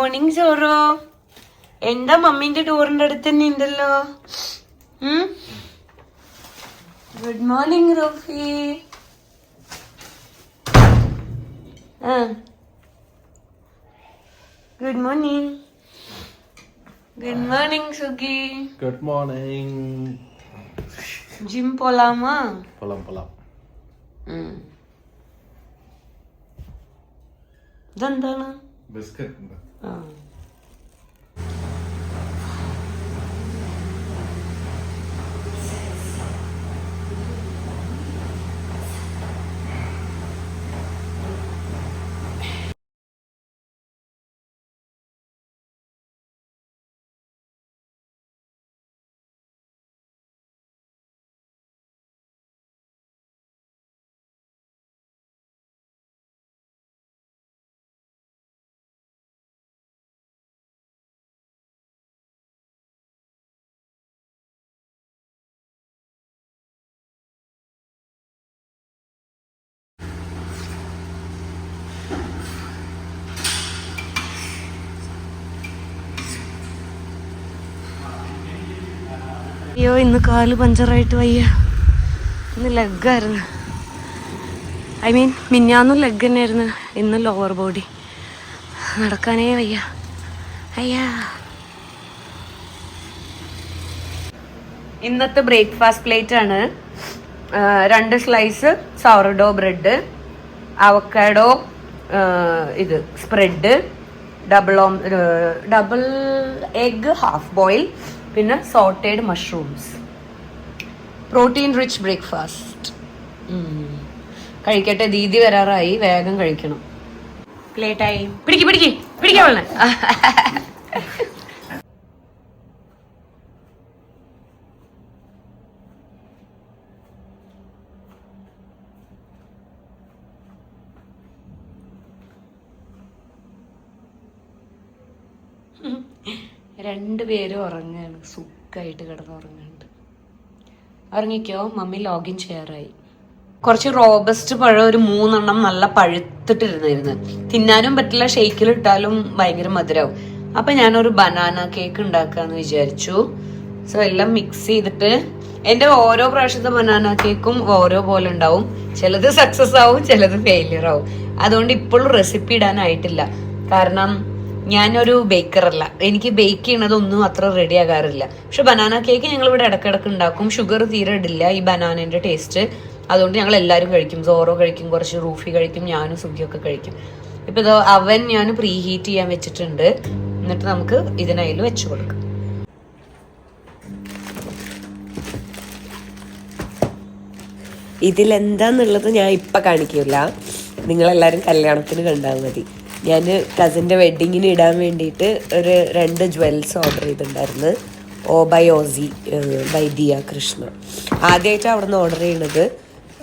Morning sorrow. എന്താ മമ്മീന്റെ ഡോറിന്റെ അടുത്ത് തന്നെ ഉണ്ടല്ലോ. Good morning Rofi. Good morning. Good morning Sugi. Good morning. Gym പോലാമാ? പോലാം. ഇതെന്താണ്? ബിസ്ക്കറ്റ്. അയ്യോ, ഇന്ന് കാല് പഞ്ചറായിട്ട് വയ്യ. ഇന്ന് ലെഗായിരുന്നു. മിന്നാന്നും ലെഗ് തന്നെയായിരുന്നു. ഇന്ന് ലോവർ ബോഡി. നടക്കാനേ വയ്യ. അയ്യാ. ഇന്നത്തെ ബ്രേക്ക്ഫാസ്റ്റ് പ്ലേറ്റ് ആണ്. 2 സ്ലൈസ് സൗർഡോ ബ്രെഡ്, അവക്കാഡോ, ഇത് spread, double egg half boil, പിന്നെ sauteed mushrooms. Protein rich breakfast. കഴിക്കട്ടെ, ദീദി വരാറായി, വേഗം കഴിക്കണം. പ്ലേറ്റായി. പിടിക്കാൻ വേണേ. രണ്ടുപേരും ഉറങ്ങാണ്, സുഖമായിട്ട് കിടന്നുറങ്ങുന്നുണ്ട്. ഉറങ്ങിക്കോ, മമ്മി ലോഗിൻ ചെയ്യാറായി. കുറച്ച് റോബസ്റ്റ് പഴം ഒരു 3 എണ്ണം നല്ല പഴുത്തിട്ടിരുന്നിരുന്നു. തിന്നാനും പറ്റില്ല, ഷെയ്ക്കിലിട്ടാലും ഭയങ്കര മധുരവും. അപ്പൊ ഞാനൊരു ബനാന കേക്ക് ഉണ്ടാക്കാന്ന് വിചാരിച്ചു. സോ എല്ലാം മിക്സ് ചെയ്തിട്ട്, എന്റെ ഓരോ പ്രാവശ്യത്തെ ബനാന കേക്കും ഓരോ പോലെ ഉണ്ടാവും. ചിലത് സക്സസ് ആവും, ചിലത് ഫെയിലിയർ ആവും. അതുകൊണ്ട് ഇപ്പോഴും റെസിപ്പി ഇടാനായിട്ടില്ല. കാരണം ഞാനൊരു ബേക്കറല്ല, എനിക്ക് ബേക്ക് ചെയ്യണതൊന്നും അത്ര റെഡി ആകാറില്ല. പക്ഷെ ബനാന കേക്ക് ഞങ്ങൾ ഇവിടെ ഇടക്കിടക്ക് ഉണ്ടാക്കും. ഷുഗർ തീരെ ഇടില്ല ഈ ബനാനന്റെ ടേസ്റ്റ്. അതുകൊണ്ട് ഞങ്ങൾ എല്ലാവരും കഴിക്കും. സോറോ കഴിക്കും, കുറച്ച് റൂഫി കഴിക്കും, ഞാനും സുഖിയൊക്കെ കഴിക്കും. ഇപ്പൊ ഇത് അവൻ ഞാൻ പ്രീ ഹീറ്റ് ചെയ്യാൻ വെച്ചിട്ടുണ്ട്. എന്നിട്ട് നമുക്ക് ഇതിനതിൽ വെച്ചു കൊടുക്കാം. ഇതിലെന്താന്നുള്ളത് ഞാൻ ഇപ്പം കാണിക്കില്ല, നിങ്ങളെല്ലാവരും കല്യാണത്തിന് കണ്ടാൽ മതി. ഞാൻ കസിൻ്റെ വെഡ്ഡിങ്ങിന് ഇടാൻ വേണ്ടിയിട്ട് ഒരു 2 ജ്വൽസ് ഓർഡർ ചെയ്തിട്ടുണ്ടായിരുന്നു. By Ozy by Diya Krishna. ആദ്യമായിട്ട് അവിടെ നിന്ന് ഓർഡർ ചെയ്യണത്.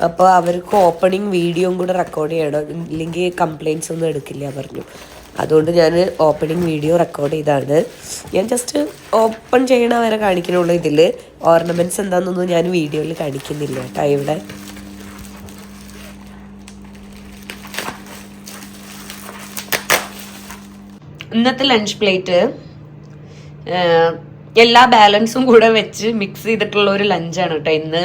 അപ്പോൾ അവർക്ക് ഓപ്പണിംഗ് വീഡിയോയും കൂടെ റെക്കോർഡ് ചെയ്യണം, ഇല്ലെങ്കിൽ കംപ്ലയിൻറ്റ്സ് ഒന്നും എടുക്കില്ല പറഞ്ഞു. അതുകൊണ്ട് ഞാൻ ഓപ്പണിംഗ് വീഡിയോ റെക്കോർഡ് ചെയ്താണ്. ഞാൻ ജസ്റ്റ് ഓപ്പൺ ചെയ്യണ വരെ കാണിക്കണുള്ളൂ. ഇതിൽ ഓർണമെൻറ്റ്സ് എന്താണെന്നൊന്നും ഞാൻ വീഡിയോയിൽ കാണിക്കുന്നില്ല കേട്ടോ. ഇവിടെ ഇന്നത്തെ ലഞ്ച് പ്ലേറ്റ് എല്ലാ ബാലൻസും കൂടെ വെച്ച് മിക്സ് ചെയ്തിട്ടുള്ള ഒരു ലഞ്ചാണ് കേട്ടോ ഇന്ന്.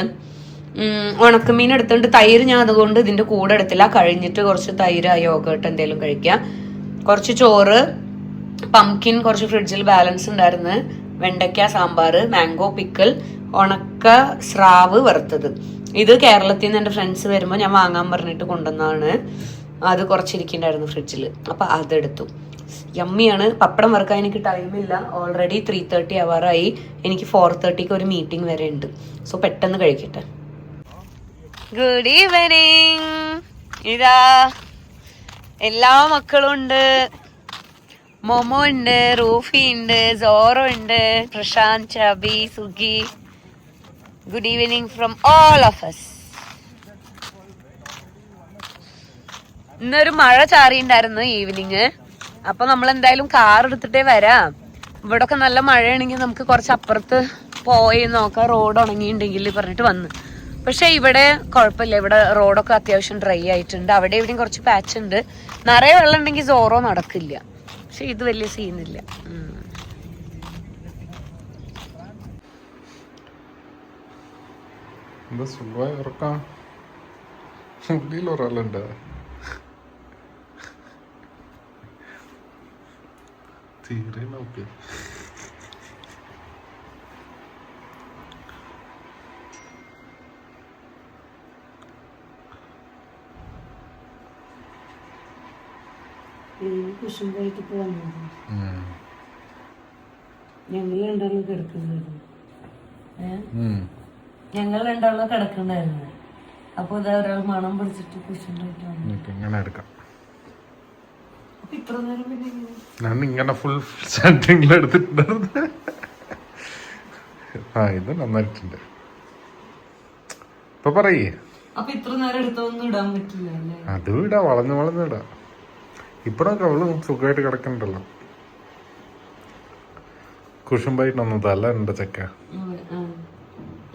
ഉണക്കമീൻ എടുത്തുകൊണ്ട് തൈര് ഞാൻ അതുകൊണ്ട് ഇതിന്റെ കൂടെ എടുത്തില്ല. കഴിഞ്ഞിട്ട് കുറച്ച് തൈര് യോഗട്ട് എന്തെങ്കിലും കഴിക്കാം. കുറച്ച് ചോറ്, പംകിൻ കുറച്ച് ഫ്രിഡ്ജിൽ ബാലൻസ് ഉണ്ടായിരുന്നു, വെണ്ടയ്ക്ക സാമ്പാർ, മാംഗോ പിക്കിൾ, ഉണക്ക സ്രാവ് വറുത്തത്. ഇത് കേരളത്തിൽ നിന്ന് എൻ്റെ ഫ്രണ്ട്സ് വരുമ്പോൾ ഞാൻ വാങ്ങാൻ പറഞ്ഞിട്ട് കൊണ്ടുവന്നതാണ്. അത് കുറച്ചിരിക്കുന്നുണ്ടായിരുന്നു ഫ്രിഡ്ജിൽ, അപ്പം അതെടുത്തു. യമ്മിയാണ്. പപ്പടം വറുക്കാൻ എനിക്ക് ടൈമില്ല. ഓൾറെഡി 3:30 ആവാറായി. എനിക്ക് 4:30 ഒരു മീറ്റിംഗ് വരെ ഉണ്ട്. സോ പെട്ടെന്ന് കഴിക്കട്ടെ. Good evening. ഇതാ എല്ലാ മക്കളും ഉണ്ട്. മോമോ ഉണ്ട്, റൂഫി ഉണ്ട്, സോറോ ഉണ്ട്, Prashanth, Chubby, Sugi. Good evening from all of us. ഇന്നൊരു മഴ ചാറിയുണ്ടായിരുന്നു ഈവനിങ്. അപ്പൊ നമ്മൾ എന്തായാലും കാർ എടുത്തിട്ടേ വരാം. ഇവിടൊക്കെ നല്ല മഴയാണെങ്കിൽ നമുക്ക് കുറച്ച് അപ്പുറത്ത് പോയി നോക്കാം, റോഡ് ഉണങ്ങിയിട്ടുണ്ടെങ്കിൽ പറഞ്ഞിട്ട് വന്ന്. പക്ഷെ ഇവിടെ കുഴപ്പമില്ല, ഇവിടെ റോഡൊക്കെ അത്യാവശ്യം ഡ്രൈ ആയിട്ടുണ്ട്. അവിടെ ഇവിടെയും കുറച്ച് പാച്ച് ഉണ്ട്. നിറയെ വെള്ളം ഉണ്ടെങ്കിൽ സോറോ നടക്കില്ല. പക്ഷെ ഇത് വലിയ സീനില്ല. എന്താ സുഖമായി ഉറക്കാം? ഉള്ളിൽ ഒരാളുണ്ട്. തീരെ നോക്കി കുശുമ്പായിട്ടിപ്പോ വന്നത് ഞങ്ങൾ രണ്ടാളും കിടക്കുന്നുണ്ടായിരുന്നു. ഞങ്ങൾ രണ്ടാളും കിടക്കുന്നുണ്ടായിരുന്നു. അപ്പൊ ഇതാ ഒരാൾ മണം പിടിച്ചിട്ട് കുശുമ്പായിട്ട് വന്നു. ഇങ്ങനെ എടുക്കാം. അപ്പൊ ഇത്ര നേരം പിന്നെ ഞാൻ ഇങ്ങനെ ഫുൾ സെറ്റിംഗിൽ എടുത്തിട്ടുണ്ടായിരുന്നു. ഇത് നന്നായിട്ടുണ്ട്. ഇപ്പൊ പറയേ. അപ്പൊ ഇത്ര നേരം എടുത്തൊന്നും ഇടാൻ പറ്റില്ല അല്ലേ? അത് ഇടാ, വളഞ്ഞു ഇടാ. ഇപ്പഴൊക്കെ അവള് സുഖമായിട്ട് കിടക്കണ്ടല്ലോ. കുശുമ്പായിട്ടൊന്നും തല ഉണ്ട് ചെക്ക.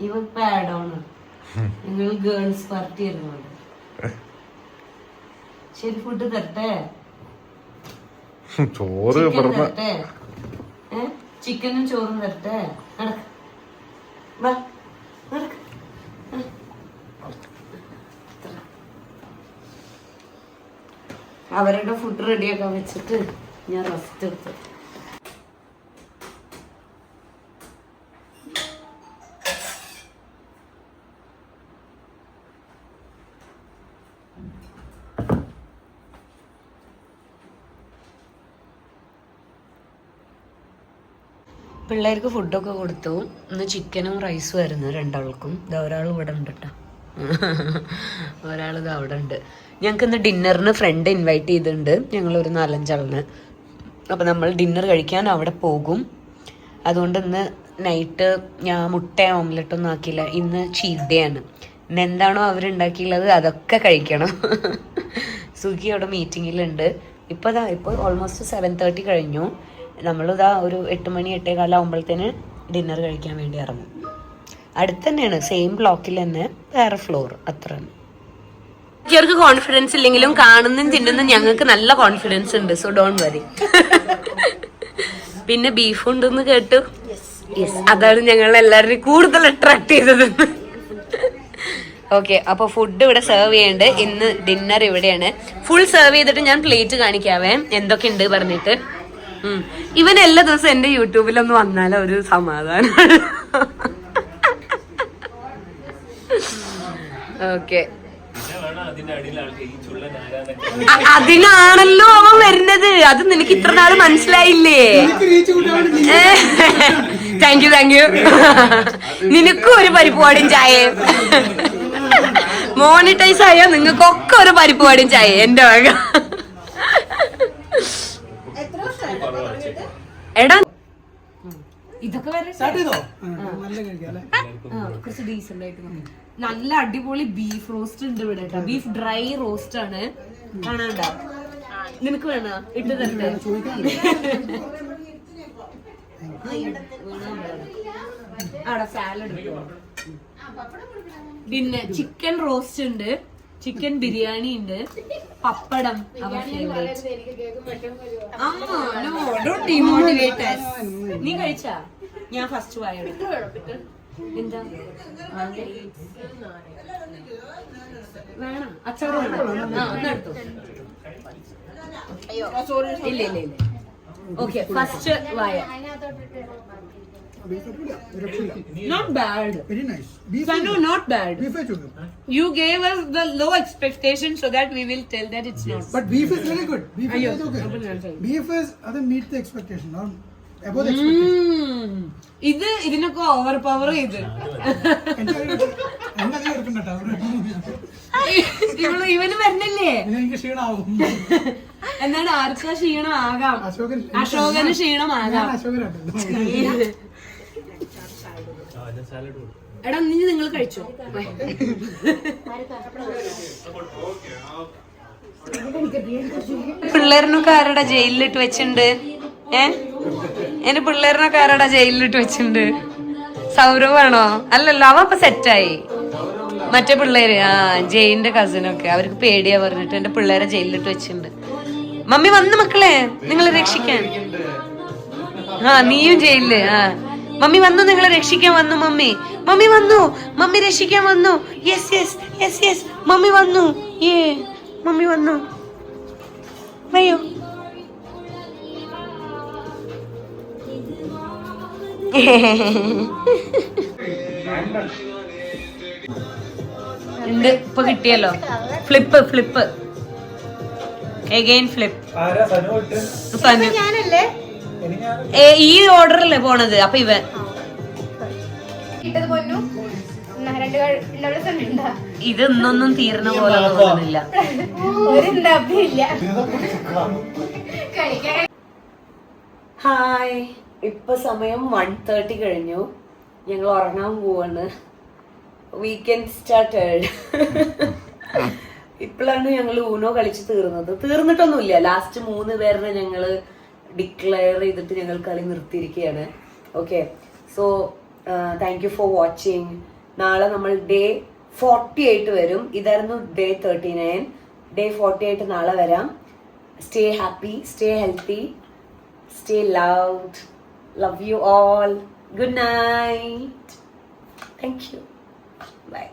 ഇവൻ പാഡോണ്. നിങ്ങൾ ഗേൾസ് പാർട്ടി ആയിരുന്നു. ശരി, ഫുഡ് തരട്ടെ? ചോറ് തരട്ടെ? ചിക്കനും ചോറും തരട്ടെ? അവരുടെ ഫുഡ് റെഡിയാക്കാൻ വെച്ചിട്ട് ഞാൻ റെസ്റ്റ് എടുത്തു. പിള്ളേർക്ക് ഫുഡൊക്കെ കൊടുത്തു. ഇന്ന് ചിക്കനും റൈസും ആയിരുന്നു രണ്ടാൾക്കും. ഇതാ ഒരാൾ ഇവിടെ ഉണ്ട് കേട്ടോ, ഒരാൾ ഇത് അവിടെ ഉണ്ട്. ഞങ്ങൾക്ക് ഇന്ന് ഡിന്നറിന് ഫ്രണ്ട് ഇൻവൈറ്റ് ചെയ്തിട്ടുണ്ട്, ഞങ്ങളൊരു 4-5 ആളിന്. അപ്പോൾ നമ്മൾ ഡിന്നർ കഴിക്കാൻ അവിടെ പോകും. അതുകൊണ്ട് ഇന്ന് നൈറ്റ് ഞാൻ മുട്ട ഓംലെറ്റൊന്നും ആക്കിയില്ല. ഇന്ന് ചീറ്റ് ഡേ ആണ്. ഇന്ന് എന്താണോ അവരുണ്ടാക്കിയുള്ളത് അതൊക്കെ കഴിക്കണം. സുഖി അവിടെ മീറ്റിങ്ങിലുണ്ട്. ഇപ്പോൾ ഓൾമോസ്റ്റ് 7:30 കഴിഞ്ഞു. നമ്മളിതാ ഒരു 8 മണി 8:15 ആകുമ്പോഴത്തേന് ഡിന്നർ കഴിക്കാൻ വേണ്ടി ഇറങ്ങും. അടുത്ത് തന്നെയാണ്, സെയിം ബ്ലോക്കിൽ തന്നെ, വേറെ ഫ്ലോർ, അത്ര. ഇവർക്ക് കോൺഫിഡൻസ് ഇല്ലെങ്കിലും കാണുന്നതും തിന്നുന്നതും ഞങ്ങൾക്ക് നല്ല കോൺഫിഡൻസ് ഉണ്ട്. So don't worry. പിന്നെ ബീഫ് ഉണ്ടെന്ന് കേട്ടു. യെസ്, അതാണ് ഞങ്ങൾ എല്ലാവരും കൂടുതൽ അട്രാക്ട് ചെയ്തത്. ഓക്കെ, അപ്പൊ ഫുഡ് ഇവിടെ സെർവ് ചെയ്യുന്നുണ്ട്. ഇന്ന് ഡിന്നർ ഇവിടെയാണ്. ഫുൾ സെർവ് ചെയ്തിട്ട് ഞാൻ പ്ലേറ്റ് കാണിക്കാവേ എന്തൊക്കെ ഉണ്ട് പറഞ്ഞിട്ട്. ഇവൻ എല്ലാ ദിവസവും എന്റെ യൂട്യൂബിലൊന്ന് വന്നാലും ഒരു സമാധാനമാണ്. ഓക്കെ, അതിനാണല്ലോ അവൻ വരുന്നത്. അത് നിനക്ക് ഇത്ര നാള് മനസ്സിലായില്ലേ? Thank you. നിനക്കും ഒരു പരിപ്പുവാടിയും ചായയും. മോണിറ്റൈസ് ആയോ നിങ്ങൾക്കൊക്കെ ഒരു പരിപ്പുവാടിയും ചായ എന്റെ വക. എടാ ഇതൊക്കെ കുറച്ച് ഡീസന്റ് ആയിട്ട് നല്ല അടിപൊളി ബീഫ് റോസ്റ്റ് ഉണ്ട് ഇവിടെ കേട്ടോ. ബീഫ് ഡ്രൈ റോസ്റ്റ് ആണ്. കാണാണ്ട നിനക്ക് വേണോ? ഇട്ട് തരട്ടെ? അവിടെ സാലഡ്. പിന്നെ ചിക്കൻ റോസ്റ്റ് ഉണ്ട്, ചിക്കൻ ബിരിയാണി ഉണ്ട്, പപ്പടം. അവർ ഫേവറേറ്റ്. നീ കഴിച്ചാ? ഞാൻ ഫസ്റ്റ് വായ എന്താ വേണം? അച്ചാറ് എടുത്തു. ഇല്ല. ഓക്കെ, ഫസ്റ്റ് വായ. Not bad. Very nice. Beef no, not bad. Beef is good. You gave us the low expectation so that we will tell that it's not. But beef is very good. Beef is okay. Beef is other meet the expectation, not above the expectation. ഇതിനൊക്കെ over power ചെയ്ത് ഇവന് വരുന്നില്ലേ? എന്താണ് ആർക്കാ ക്ഷീണം ആകാം? അശോകന് ക്ഷീണം ആകാം. എടാ നീ നിങ്ങൾ കഴിച്ചോ? പിള്ളേരിനൊക്കെ ആരുടെ ജയിലിലിട്ട് വെച്ചിട്ടുണ്ട്? എന്റെ പിള്ളേരിനൊക്കെ ആരുടെ ജയിലിലിട്ട് വെച്ചിട്ടുണ്ട്? സൗരവാണോ? അല്ലല്ലോ, അവ അപ്പൊ സെറ്റായി. മറ്റേ പിള്ളേര് ജയിലിന്റെ കസിനൊക്കെ അവർക്ക് പേടിയാ പറഞ്ഞിട്ട് എന്റെ പിള്ളേരെ ജയിലിലിട്ട് വെച്ചിട്ടുണ്ട്. മമ്മി വന്നു മക്കളെ നിങ്ങളെ രക്ഷിക്കാൻ. ആ നീയും ജയിലില്. ആ മമ്മി വന്നു, നിങ്ങളെ രക്ഷിക്കാൻ വന്നു. മമ്മി വന്നു, മമ്മി രക്ഷിക്കാൻ വന്നു. Yes yes yes yes mummy വന്നു. മമ്മി വന്നു. അയ്യോ ഉണ്ട്, ഇപ്പൊ കിട്ടിയല്ലോ. Flip again flip. ഈ ഓർഡറല്ലേ പോണത്? അപ്പൊ ഇവൻ ഇത് ഇന്നൊന്നും തീർന്ന പോലെ തോന്നുന്നില്ല. ഹായ്, ഇപ്പൊ സമയം 1:30 കഴിഞ്ഞു. ഞങ്ങൾ ഉറങ്ങാൻ പോവാണ്. Weekend started. ഇപ്പോഴാണ് ഞങ്ങൾ ഊനോ കളിച്ച് തീർന്നിട്ടൊന്നുമില്ല. ലാസ്റ്റ് 3 പേരുടെ ഞങ്ങള് ഡിക്ലെയർ ചെയ്തിട്ട് ഞങ്ങൾ കളി നിർത്തിയിരിക്കുകയാണ്. Okay, so thank you for watching. നാളെ നമ്മൾ ഡേ 48 വരും. ഇതായിരുന്നു ഡേ 39. ഡേ 48 നാളെ വരാം. Stay happy, stay healthy, stay loved. Love you all. Good night. Thank you. Bye.